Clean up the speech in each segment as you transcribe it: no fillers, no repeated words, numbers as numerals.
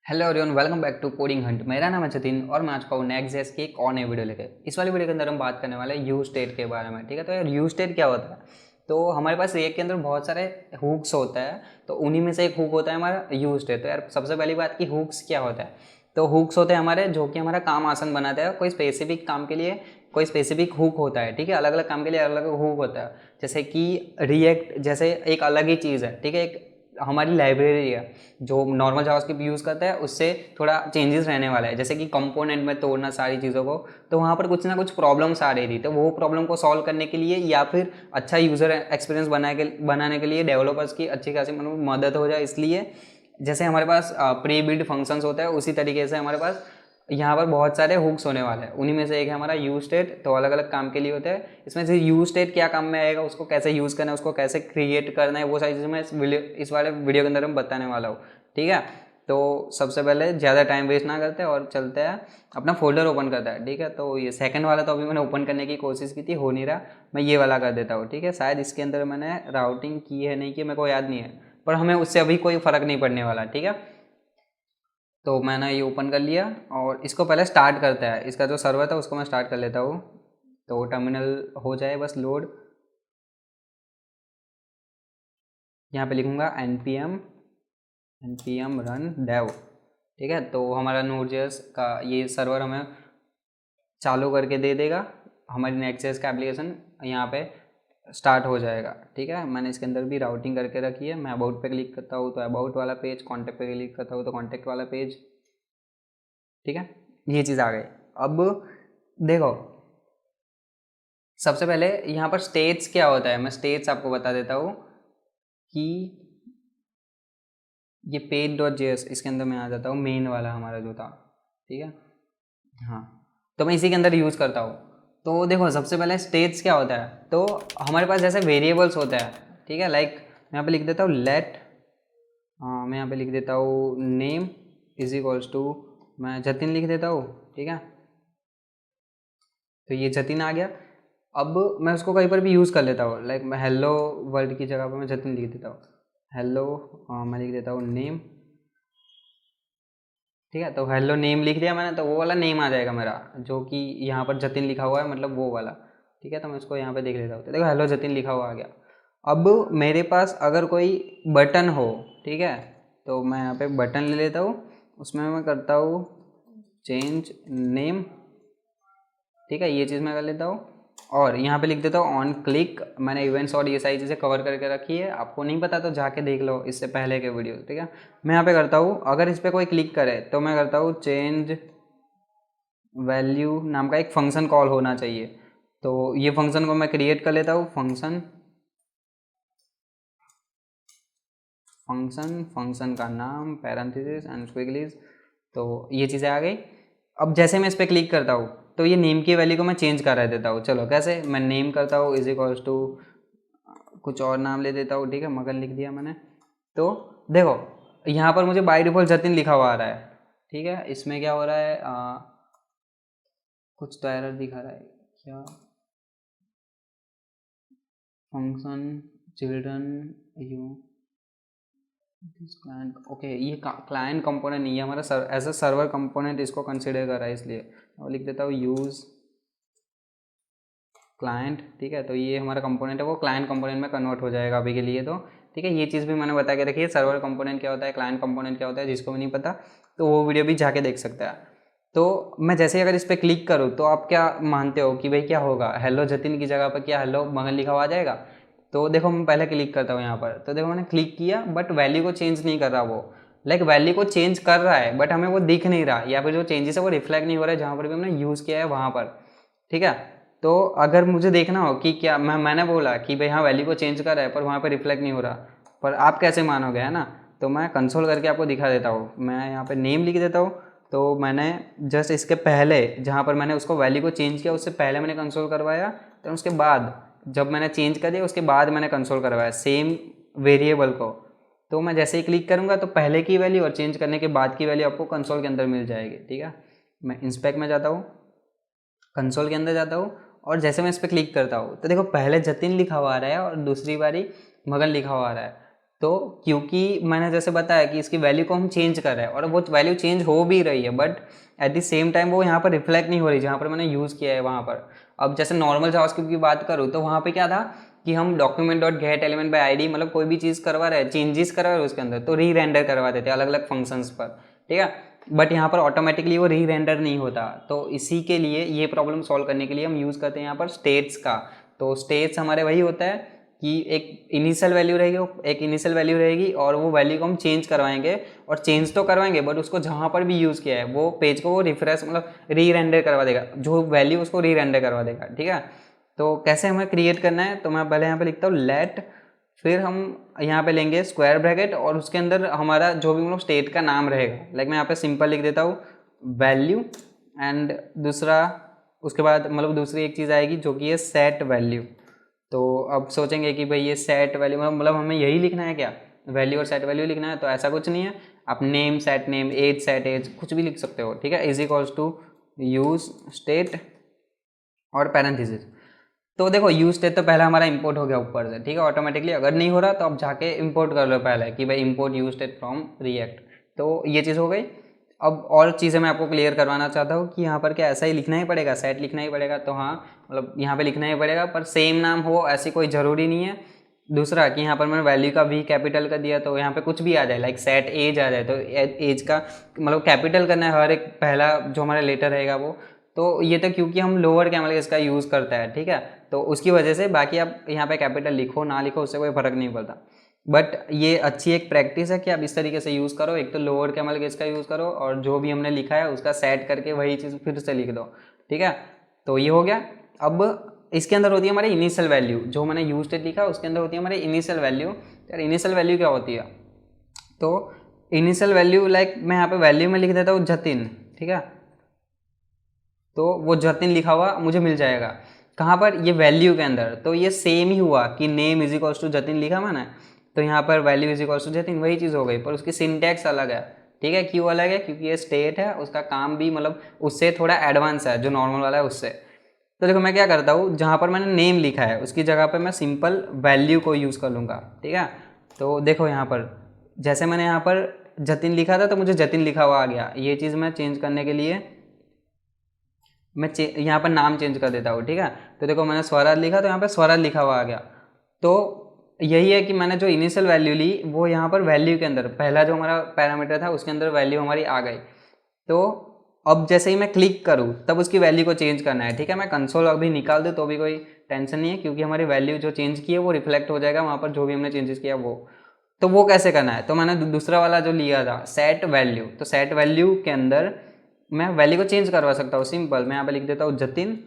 Hello everyone, welcome back to coding hunt. मेरा नाम है जतिन और मैं आज का हूँ नेक्स्ट की एक और नई वीडियो लेकर। इस वाली वीडियो के अंदर हम बात करने वाले हैं यू स्टेट के बारे में। ठीक है, तो यार यू स्टेट क्या होता है? तो हमारे पास रिएक्ट के अंदर बहुत सारे हुक्स होता है, तो उन्हीं में से एक हुक होता है हमारा यू स्टेट। तो यार सबसे पहली बात कि हुक्स क्या होता है? तो हुक्स होते हैं हमारे जो कि हमारा काम आसान बनाते हैं। कोई स्पेसिफिक काम के लिए कोई स्पेसिफिक हुक होता है। ठीक है, अलग अलग काम के लिए अलग अलग हुक होता है। जैसे कि रिएक्ट जैसे एक अलग ही चीज़ है। ठीक है, एक हमारी लाइब्रेरी है जो नॉर्मल जावास्क्रिप्ट यूज़ करता है, उससे थोड़ा चेंजेस रहने वाला है। जैसे कि कंपोनेंट में तोड़ना सारी चीज़ों को, तो वहाँ पर कुछ ना कुछ प्रॉब्लम्स आ रही थी, तो वो प्रॉब्लम को सॉल्व करने के लिए या फिर अच्छा यूज़र एक्सपीरियंस बनाने के लिए डेवलपर्स की अच्छी खासी मदद हो जाए, इसलिए जैसे हमारे पास प्री बिल्ड फंक्शंस होता है, उसी तरीके से हमारे पास यहाँ पर बहुत सारे हुक्स होने वाले हैं। उन्हीं में से एक है हमारा यू स्टेट। तो अलग अलग काम के लिए होता है। इसमें से यू स्टेट क्या काम में आएगा, उसको कैसे यूज़ करना है, उसको कैसे क्रिएट करना है, वो सारी चीज़ें मैं इस वाले वीडियो के अंदर मैं बताने वाला हूँ। ठीक है, तो सबसे पहले ज़्यादा टाइम वेस्ट ना करते और चलते हैं अपना फोल्डर ओपन करता है। ठीक है, तो ये सेकंड वाला तो अभी मैंने ओपन करने की कोशिश की थी, हो नहीं रहा। मैं ये वाला कर देता हूँ। ठीक है, शायद इसके अंदर मैंने राउटिंग की है नहीं की, मेरे को याद नहीं है, पर हमें उससे अभी कोई फ़र्क नहीं पड़ने वाला। ठीक है, तो मैंने ये ओपन कर लिया और इसको पहले स्टार्ट करता है। इसका जो सर्वर था उसको मैं स्टार्ट कर लेता हूँ, तो टर्मिनल हो जाए बस लोड। यहाँ पे लिखूँगा npm run dev। ठीक है, तो हमारा Node.js का ये सर्वर हमें चालू करके दे देगा। हमारी नेक्स्ट.js का एप्लीकेशन यहाँ पे स्टार्ट हो जाएगा। ठीक है, मैंने इसके अंदर भी राउटिंग करके रखी है। मैं अबाउट पे क्लिक करता हूँ तो अबाउट वाला पेज, कॉन्टैक्ट पे क्लिक करता हूँ तो कॉन्टैक्ट वाला पेज। ठीक है, ये चीज़ आ गई। अब देखो, सबसे पहले यहाँ पर स्टेट्स क्या होता है, मैं स्टेट्स आपको बता देता हूँ कि ये पेज डॉट जेएस, इसके अंदर मैं आ जाता हूँ, मेन वाला हमारा जो था। ठीक है, हाँ, तो मैं इसी के अंदर यूज़ करता हूँ। तो देखो, सबसे पहले स्टेट्स क्या होता है, तो हमारे पास जैसे वेरिएबल्स होता है। ठीक है, लाइक मैं यहाँ पे लिख देता हूँ लेट, मैं यहाँ पे लिख देता हूँ नेम इज इक्वल्स टू, मैं जतिन लिख देता हूँ। ठीक है, तो ये जतिन आ गया। अब मैं उसको कहीं पर भी यूज़ कर लेता हूँ, लाइक मैं हेलो वर्ल्ड की जगह पर मैं जतिन लिख देता हूँ। हेलो, मैं लिख देता हूँ नेम। ठीक है, तो हेलो नेम लिख दिया मैंने, तो वो वाला नेम आ जाएगा मेरा, जो कि यहाँ पर जतिन लिखा हुआ है, मतलब वो वाला। ठीक है, तो मैं इसको यहाँ पे देख लेता हूँ, तो देखो हेलो जतिन लिखा हुआ आ गया। अब मेरे पास अगर कोई बटन हो, ठीक है, तो मैं यहाँ पे बटन ले लेता हूँ, उसमें मैं करता हूँ चेंज नेम। ठीक है, ये चीज़ मैं कर लेता हूँ और यहाँ पे लिख देता हूँ ऑन क्लिक। मैंने इवेंट्स और ये सारी चीज़ें कवर करके रखी है, आपको नहीं पता तो जाके देख लो इससे पहले के वीडियो। ठीक है, मैं यहाँ पे करता हूँ, अगर इस पर कोई क्लिक करे तो मैं करता हूँ चेंज वैल्यू नाम का एक फंक्शन कॉल होना चाहिए। तो ये फंक्शन को मैं क्रिएट कर लेता हूँ, फंक्शन का नाम पैरेंथेसिस एंड स्क्विगलीज। तो ये चीज़ें आ गई। अब जैसे मैं इस पर क्लिक करता हूँ तो ये नेम की वैल्यू को मैं चेंज करा देता हूँ। चलो कैसे, मैं नेम करता हूँ इज इक्वल्स टू कुछ और नाम ले देता हूँ। ठीक है, मगन लिख दिया मैंने। तो देखो, यहाँ पर मुझे बाय डिफॉल्ट जतिन लिखा हुआ आ रहा है। ठीक है, इसमें क्या हो रहा है, कुछ तो एरर दिखा रहा है क्या, function children you client. Okay, ये क्लाइंट कंपोनेंट नहीं है हमारा, एज अ सर्वर कंपोनेंट इसको कंसिडर कर रहा है, इसलिए मैं लिख देता हूँ यूज़ क्लाइंट। ठीक है, तो ये हमारा कंपोनेंट है, वो क्लाइंट कंपोनेंट में कन्वर्ट हो जाएगा अभी के लिए। तो ठीक है, ये चीज़ भी मैंने बता के रखी है, सर्वर कंपोनेंट क्या होता है, क्लाइंट कंपोनेंट क्या होता है। जिसको भी नहीं पता तो वो वीडियो भी जाके देख सकता है। तो मैं जैसे ही अगर इस पर क्लिक करूँ तो आप क्या मानते हो कि भाई क्या होगा, हेलो जतिन की जगह पर क्या हेलो मगन लिखा हुआ आ जाएगा? तो देखो, मैं पहले क्लिक करता हूँ यहाँ पर, तो देखो मैंने क्लिक किया बट वैल्यू को चेंज नहीं कर रहा वो, लाइक वैल्यू को चेंज कर रहा है बट हमें वो दिख नहीं रहा, या फिर जो चेंजेस है वो रिफ्लेक्ट नहीं हो रहा है जहाँ पर भी हमने यूज़ किया है वहाँ पर। ठीक है, तो अगर मुझे देखना हो कि क्या मैंने बोला कि भाई हाँ वैल्यू को चेंज कर रहा है पर वहाँ पर रिफ्लेक्ट नहीं हो रहा, पर आप कैसे मानोगे, है ना? तो मैं कंसोल करके आपको दिखा देता हूँ। मैं यहाँ पे नेम लिख देता हूँ। तो मैंने जस्ट इसके पहले जहाँ पर मैंने उसको वैल्यू को चेंज किया उससे पहले मैंने कंसोल करवाया, तो उसके बाद जब मैंने चेंज कर दिया उसके बाद मैंने कंसोल करवाया सेम वेरिएबल को। तो मैं जैसे ही क्लिक करूँगा तो पहले की वैल्यू और चेंज करने के बाद की वैल्यू आपको कंसोल के अंदर मिल जाएगी। ठीक है, मैं इंस्पेक्ट में जाता हूँ, कंसोल के अंदर जाता हूँ और जैसे मैं इस पर क्लिक करता हूँ तो देखो पहले जतिन लिखा हुआ आ रहा है और दूसरी बारी मगन लिखा हुआ आ रहा है। तो क्योंकि मैंने जैसे बताया कि इसकी वैल्यू को हम चेंज कर रहे हैं और वो वैल्यू चेंज हो भी रही है, but at the same time वो यहाँ पर रिफ्लेक्ट नहीं हो रही जहाँ पर मैंने यूज़ किया है वहाँ पर। अब जैसे नॉर्मल जावास्क्रिप्ट की बात करूँ तो वहाँ पे क्या था कि हम document dot gate element by ID, मतलब कोई भी चीज़ करवा रहे हैं, चेंजेस करवा रहे हैं उसके अंदर, तो री रेंडर करवा देते हैं अलग अलग फंक्शंस पर, ठीक है। बट यहाँ पर ऑटोमेटिकली वो री रेंडर नहीं होता, तो इसी के लिए ये प्रॉब्लम सॉल्व करने के लिए हम यूज़ करते हैं यहाँ पर स्टेट्स का। तो स्टेट्स हमारे वही होता है कि एक इनिशियल वैल्यू रहेगी और वो वैल्यू को हम चेंज करवाएंगे, और चेंज तो करवाएंगे बट उसको जहाँ पर भी यूज़ किया है वो पेज को वो रिफ्रेश मतलब री रेंडर करवा देगा, जो वैल्यू उसको री रेंडर करवा देगा, ठीक है। तो कैसे हमें क्रिएट करना है, तो मैं पहले यहाँ पे लिखता हूँ लेट, फिर हम यहाँ पे लेंगे स्क्वायर ब्रैकेट और उसके अंदर हमारा जो भी मतलब स्टेट का नाम रहेगा, लाइक मैं यहाँ पे सिंपल लिख देता हूँ वैल्यू, एंड दूसरा उसके बाद मतलब दूसरी एक चीज़ आएगी जो कि है सेट वैल्यू। तो अब सोचेंगे कि भाई ये सेट वैल्यू मतलब हमें यही लिखना है क्या, वैल्यू और सेट वैल्यू लिखना है, तो ऐसा कुछ नहीं है, आप name set name, age set age, कुछ भी लिख सकते हो, ठीक है। Is equals to use state और पैरेंथेसिस। तो देखो यूज स्टेट तो पहला हमारा इंपोर्ट हो गया ऊपर से, ठीक है, ऑटोमेटिकली। अगर नहीं हो रहा तो आप जाके इंपोर्ट कर लो पहले कि भाई import use state from react, तो ये चीज़ हो गई। अब और चीज़ें मैं आपको क्लियर करवाना चाहता हूँ कि यहाँ पर क्या ऐसा ही लिखना ही पड़ेगा, सेट लिखना ही पड़ेगा, तो हाँ मतलब यहाँ पे लिखना ही पड़ेगा, पर सेम नाम हो ऐसी कोई ज़रूरी नहीं है। दूसरा कि यहाँ पर मैंने वैल्यू का वी कैपिटल कर दिया तो यहाँ पे कुछ भी आ जाए, लाइक सेट एज आ जाए, तो एज का मतलब कैपिटल करना है हर एक पहला जो हमारा लेटर रहेगा वो, तो ये तो क्योंकि हम लोअर कैमल इसका यूज़ करता है, ठीक है, तो उसकी वजह से। बाकी आप यहाँ पे कैपिटल लिखो ना लिखो उससे कोई फ़र्क नहीं पड़ता, बट ये अच्छी एक प्रैक्टिस है कि आप इस तरीके से यूज़ करो, एक तो लोअर कैमल केस का यूज़ करो और जो भी हमने लिखा है उसका सेट करके वही चीज़ फिर से लिख दो, ठीक है। तो ये हो गया। अब इसके अंदर होती है हमारी इनिशियल वैल्यू, जो मैंने यूज स्टेट लिखा उसके अंदर होती है हमारी इनिशियल वैल्यू। यार इनिशियल वैल्यू क्या होती है, तो इनिशियल वैल्यू लाइक मैं यहाँ पे वैल्यू में लिख देता हूँ जतिन, ठीक है, तो वो जतिन लिखा हुआ मुझे मिल जाएगा कहाँ पर, ये वैल्यू के अंदर। तो ये सेम ही हुआ कि name is equals to Jatin लिखा मैंने, तो यहाँ पर value is equals to Jatin, वही चीज़ हो गई, पर उसकी सिंटैक्स अलग है, ठीक है। क्यों अलग है, क्योंकि ये स्टेट है, उसका काम भी मतलब उससे थोड़ा एडवांस है जो नॉर्मल वाला है उससे। तो देखो मैं क्या करता हूँ, जहाँ पर मैंने नेम लिखा है उसकी जगह पर मैं सिंपल वैल्यू को यूज़ कर लूँगा, ठीक है। तो देखो यहाँ पर जैसे मैंने यहाँ पर जतिन लिखा था तो मुझे जतिन लिखा हुआ आ गया, ये चीज़ मैं चेंज करने के लिए मैं यहाँ पर नाम चेंज कर देता हूँ, ठीक है। तो देखो मैंने स्वराज लिखा तो यहाँ पर स्वराज लिखा हुआ आ गया। तो यही है कि मैंने जो इनिशियल वैल्यू ली वो यहाँ पर वैल्यू के अंदर पहला जो हमारा पैरामीटर था उसके अंदर वैल्यू हमारी आ गई। तो अब जैसे ही मैं क्लिक करूँ तब उसकी वैल्यू को चेंज करना है, ठीक है। मैं कंसोल अभी निकाल दूँ तो भी कोई टेंशन नहीं है, क्योंकि हमारी वैल्यू जो चेंज की है वो रिफ्लेक्ट हो जाएगा वहाँ पर जो भी हमने चेंजेस किया वो। तो वो कैसे करना है, तो मैंने दूसरा वाला जो लिया था सेट वैल्यू, तो सेट वैल्यू के अंदर मैं वैल्यू को चेंज करवा सकता हूँ, सिंपल मैं यहाँ पे लिख देता हूँ जतिन,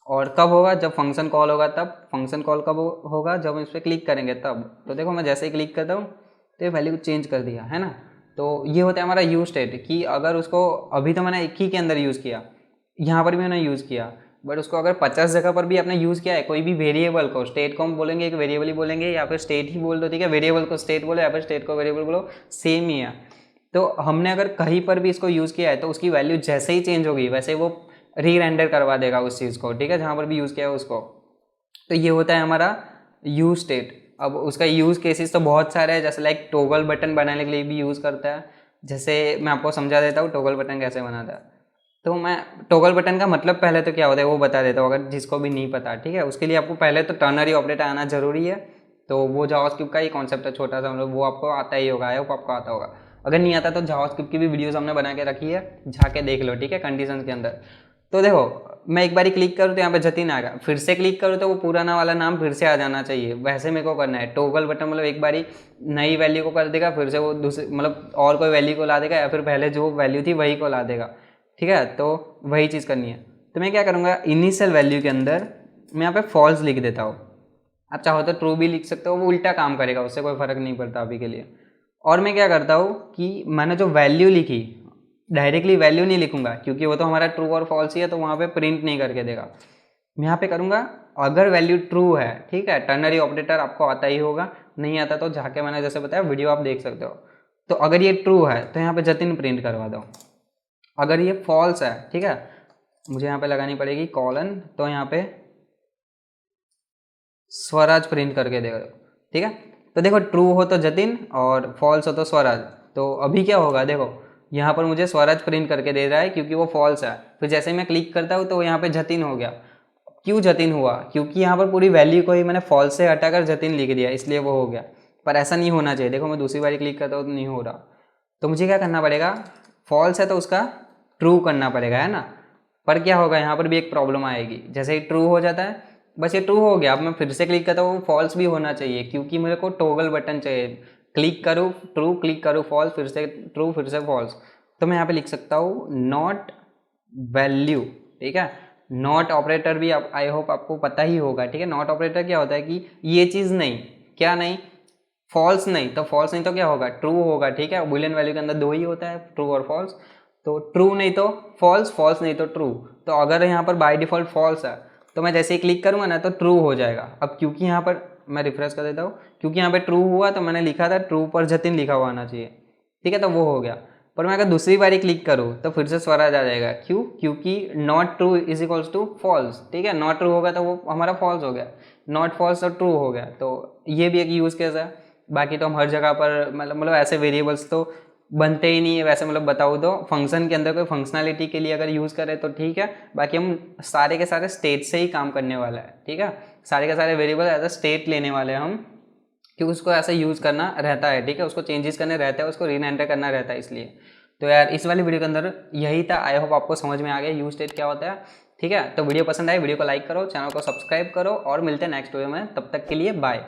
और कब होगा, जब फंक्शन कॉल होगा तब। फंक्शन कॉल कब होगा, जब हम इस पर क्लिक करेंगे तब। तो देखो मैं जैसे ही क्लिक करता हूँ तो ये वैल्यू को चेंज कर दिया है ना। तो ये होता है हमारा यूज स्टेट कि अगर उसको अभी तो मैंने एक ही के अंदर यूज़ किया, यहाँ पर भी मैंने यूज़ किया, बट उसको अगर 50 जगह पर भी आपने यूज़ किया है कोई भी वेरिएबल को, स्टेट को हम बोलेंगे एक वेरिएबल ही बोलेंगे या फिर स्टेट ही बोल दो, ठीक है, वेरिएबल को स्टेट बोलो या फिर स्टेट को वेरिएबल बोलो, सेम ही है। तो हमने अगर कहीं पर भी इसको यूज़ किया है तो उसकी वैल्यू जैसे ही चेंज होगी वैसे वो री रेंडर करवा देगा उस चीज़ को, ठीक है, जहाँ पर भी यूज़ किया है उसको। तो ये होता है हमारा यूज स्टेट। अब उसका यूज़ केसेस तो बहुत सारे हैं, जैसे लाइक टॉगल बटन बनाने के लिए भी यूज़ करता है। जैसे मैं आपको समझा देता हूँ टॉगल बटन कैसे बनाता है। तो मैं टॉगल बटन का मतलब पहले तो क्या होता है वो बता देता हूँ, अगर जिसको भी नहीं पता, ठीक है। उसके लिए आपको पहले तो टर्नरी ऑपरेटर आना जरूरी है। तो वो जावास्क्रिप्ट का ही कॉन्सेप्ट है छोटा सा, मतलब वो आपको आता ही होगा, आई होप आपको आता होगा। अगर नहीं आता तो जावास्क्रिप्ट की भी वीडियोस हमने बना के रखी है, जाके देख लो, ठीक है, कंडीशन के अंदर। तो देखो मैं एक बारी क्लिक करूँ तो यहाँ पे जतिन आ गया, फिर से क्लिक करूँ तो वो पुराना वाला नाम फिर से आ जाना चाहिए, वैसे मेरे को करना है। टॉगल बटन मतलब एक बारी नई वैल्यू को कर देगा, फिर से वो दूसरे मतलब और कोई वैल्यू को ला देगा, या फिर पहले जो वैल्यू थी वही को ला देगा, ठीक है। तो वही चीज़ करनी है। तो मैं क्या करूँगा, इनिशियल वैल्यू के अंदर मैं यहाँ पे फॉल्स लिख देता हूँ। आप चाहो तो ट्रू भी लिख सकते हो, वो उल्टा काम करेगा, उससे कोई फ़र्क नहीं पड़ता अभी के लिए। और मैं क्या करता हूँ कि मैंने जो वैल्यू लिखी डायरेक्टली वैल्यू नहीं लिखूंगा, क्योंकि वो तो हमारा ट्रू और फॉल्स ही है, तो वहाँ पे प्रिंट नहीं करके देगा। मैं यहाँ पे करूँगा अगर वैल्यू ट्रू है, ठीक है, टर्नरी ऑपरेटर आपको आता ही होगा, नहीं आता तो जाके मैंने जैसे बताया वीडियो आप देख सकते हो। तो अगर ये ट्रू है तो यहाँ पे जतिन प्रिंट करवा दो। अगर ये फॉल्स है, ठीक है, मुझे यहाँ पे लगानी पड़ेगी कॉलन, तो यहाँ पे स्वराज प्रिंट करके दे दो, ठीक है। तो देखो ट्रू हो तो जतिन और फॉल्स हो तो स्वराज। तो अभी क्या होगा, देखो यहाँ पर मुझे स्वराज प्रिंट करके दे रहा है क्योंकि वो फॉल्स है। फिर जैसे ही मैं क्लिक करता हूँ तो यहाँ पे जतिन हो गया। क्यों जतिन हुआ, क्योंकि यहाँ पर पूरी वैल्यू को ही मैंने फॉल्स से हटाकर जतिन लिख दिया, इसलिए वो हो गया। पर ऐसा नहीं होना चाहिए। देखो मैं दूसरी बार क्लिक करता हूँ तो नहीं हो रहा। तो मुझे क्या करना पड़ेगा, फॉल्स है तो उसका ट्रू करना पड़ेगा, है ना। पर क्या होगा, यहाँ पर भी एक प्रॉब्लम आएगी। जैसे ही ट्रू हो जाता है, बस ये ट्रू हो गया। अब मैं फिर से क्लिक करता हूँ, फॉल्स भी होना चाहिए क्योंकि मेरे को टॉगल बटन चाहिए। क्लिक करूँ ट्रू, क्लिक करूँ फॉल्स, फिर से ट्रू, फिर से फॉल्स। तो मैं यहाँ पे लिख सकता हूँ नॉट वैल्यू, ठीक है। नॉट ऑपरेटर भी आई होप आपको पता ही होगा, ठीक है। नॉट ऑपरेटर क्या होता है कि ये चीज़ नहीं, क्या नहीं, फॉल्स नहीं। तो फॉल्स नहीं तो क्या होगा, ट्रू होगा, ठीक है। बुलियन वैल्यू के अंदर दो ही होता है, ट्रू और फॉल्स। तो ट्रू नहीं तो फॉल्स, फॉल्स नहीं तो ट्रू। तो अगर यहाँ पर बाय डिफॉल्ट फॉल्स है तो मैं जैसे ही क्लिक करूँगा ना तो ट्रू हो जाएगा। अब क्योंकि यहाँ पर मैं रिफ्रेश कर देता हूँ, क्योंकि यहाँ पे ट्रू हुआ तो मैंने लिखा था ट्रू पर जतिन लिखा हुआ आना चाहिए, ठीक है। तो वो हो गया। पर मैं अगर दूसरी बारी क्लिक करूँ तो फिर से स्वराज आ जाएगा। क्यों, क्योंकि not true is equals to false, ठीक है। नॉट ट्रू होगा तो वो हमारा फॉल्स हो गया, नॉट फॉल्स तो ट्रू हो गया। तो ये भी एक यूज़ केस है। बाकी तो हम हर जगह पर मतलब ऐसे वेरिएबल्स तो बनते ही नहीं है वैसे। मतलब बताऊँ तो फंक्शन के अंदर कोई फंक्शनैलिटी के लिए अगर यूज़ करें तो ठीक है, बाकी हम सारे के सारे स्टेट से ही काम करने वाला है, ठीक है। सारे के सारे वेरिएबल एज अ स्टेट लेने वाले हैं हम, कि उसको ऐसे यूज़ करना रहता है, ठीक है। उसको चेंजेस करने रहते हैं, उसको रीएंटर करना रहता है, इसलिए। तो यार इस वाली वीडियो के अंदर यही था। आई होप आपको समझ में आ गया यूज स्टेट क्या होता है, ठीक है। तो वीडियो पसंद आए वीडियो को लाइक करो, चैनल को सब्सक्राइब करो और मिलते हैं नेक्स्ट वीडियो में। तब तक के लिए बाय।